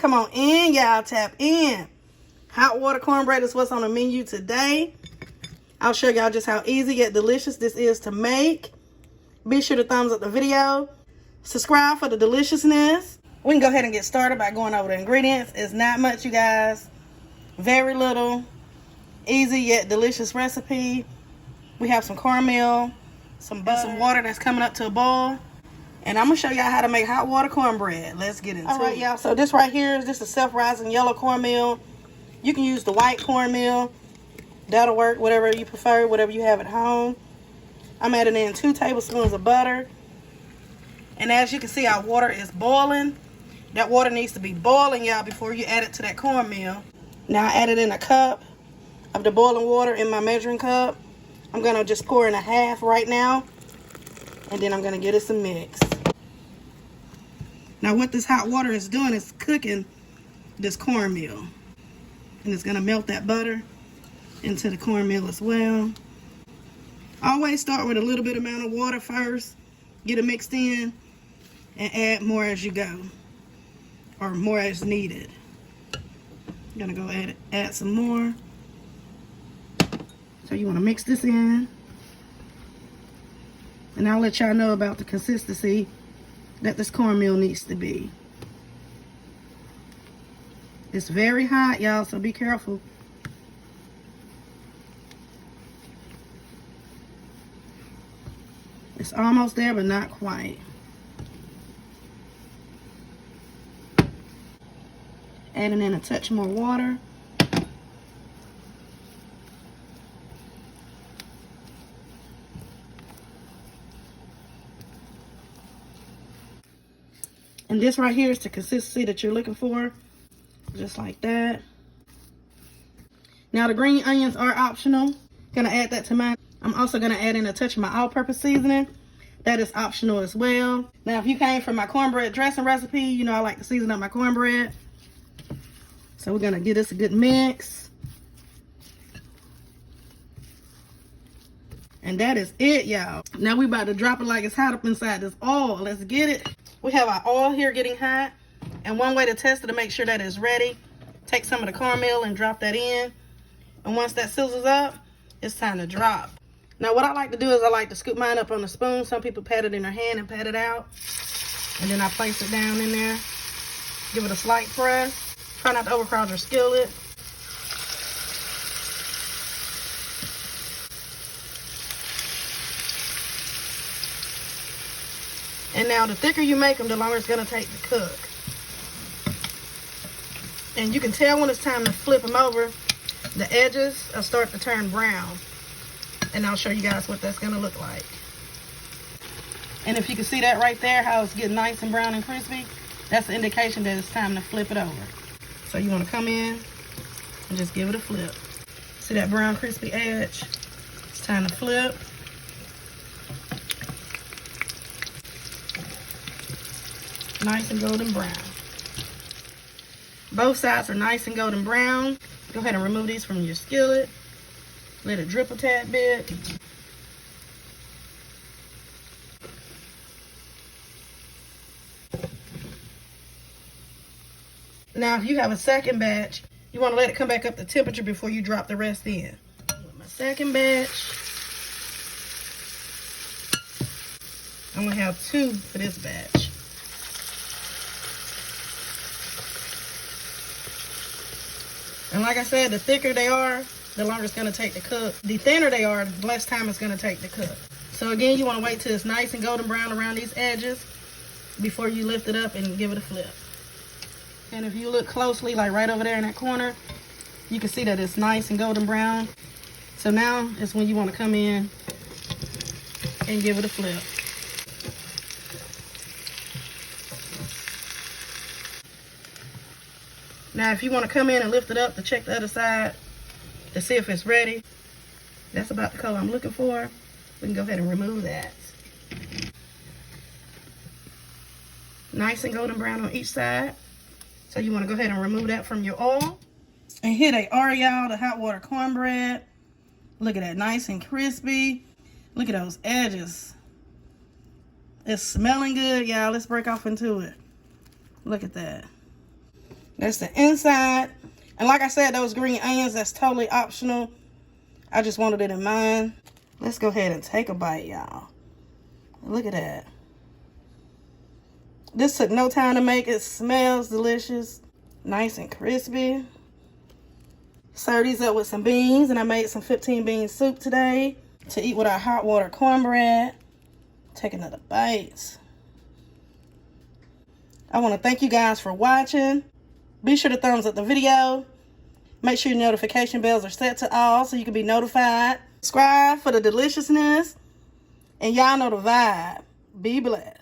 Come on in, y'all. Tap in. Hot water cornbread is what's on the menu today. I'll show y'all just how easy yet delicious this is to make. Be sure to thumbs up the video. Subscribe for the deliciousness. We can go ahead and get started by going over the ingredients. It's not much, you guys. Very little. Easy yet delicious recipe. We have some cornmeal, some butter, some water that's coming up to a boil. And I'm going to show y'all how to make hot water cornbread. Let's get into it. All right, y'all. So this right here is just a self-rising yellow cornmeal. You can use the white cornmeal. That'll work, whatever you prefer, whatever you have at home. I'm adding in 2 tablespoons of butter. And as you can see, our water is boiling. That water needs to be boiling, y'all, before you add it to that cornmeal. Now I added in a cup of the boiling water in my measuring cup. I'm going to just pour in a half right now. And then I'm going to get it some mix. Now what this hot water is doing is cooking this cornmeal. And it's going to melt that butter into the cornmeal as well. Always start with a little bit amount of water first. Get it mixed in and add more as you go. Or more as needed. I'm going to go add some more. So you want to mix this in. And I'll let y'all know about the consistency that this cornmeal needs to be. It's very hot, y'all, so be careful. It's almost there, but not quite. Adding in a touch more water. And this right here is the consistency that you're looking for. Just like that. Now the green onions are optional. Gonna add that to mine. I'm also gonna add in a touch of my all-purpose seasoning. That is optional as well. Now if you came from my cornbread dressing recipe, you know I like to season up my cornbread. So we're gonna give this a good mix. And that is it, y'all. Now we about to drop it like it's hot up inside this oil. Let's get it. We have our oil here getting hot. And one way to test it to make sure that it's ready, take some of the cornmeal and drop that in. And once that sizzles up, it's time to drop. Now what I like to do is I like to scoop mine up on a spoon. Some people pat it in their hand and pat it out. And then I place it down in there. Give it a slight press. Try not to overcrowd your skillet. And now the thicker you make them, the longer it's going to take to cook. And you can tell when it's time to flip them over, the edges will start to turn brown. And I'll show you guys what that's going to look like. And if you can see that right there, how it's getting nice and brown and crispy, that's an indication that it's time to flip it over. So you want to come in and just give it a flip. See that brown crispy edge? It's time to flip. Nice and golden brown. Both sides are nice and golden brown. Go ahead and remove these from your skillet. Let it drip a tad bit. Now if you have a second batch, you want to let it come back up to temperature before you drop the rest in. With my second batch, I'm going to have 2 for this batch. And like I said, the thicker they are, the longer it's going to take to cook. The thinner they are, the less time it's going to take to cook. So again, you want to wait till it's nice and golden brown around these edges before you lift it up and give it a flip. And if you look closely, like right over there in that corner, you can see that it's nice and golden brown. So now is when you want to come in and give it a flip. Now if you want to come in and lift it up to check the other side to see if it's ready, that's about the color I'm looking for. We can go ahead and remove that. Nice and golden brown on each side. So you want to go ahead and remove that from your oil. And here they are, y'all, the hot water cornbread. Look at that, nice and crispy. Look at those edges. It's smelling good, y'all. Let's break off into it. Look at that. That's the inside. And like I said, those green onions, that's totally optional. I just wanted it in mine. Let's go ahead and take a bite, y'all. Look at that. This took no time to make. It smells delicious. Nice and crispy. Serve these up with some beans. And I made some 15 bean soup today to eat with our hot water cornbread. Take another bite. I want to thank you guys for watching. Be sure to thumbs up the video. Make sure your notification bells are set to all so you can be notified. Subscribe for the deliciousness. And y'all know the vibe. Be blessed.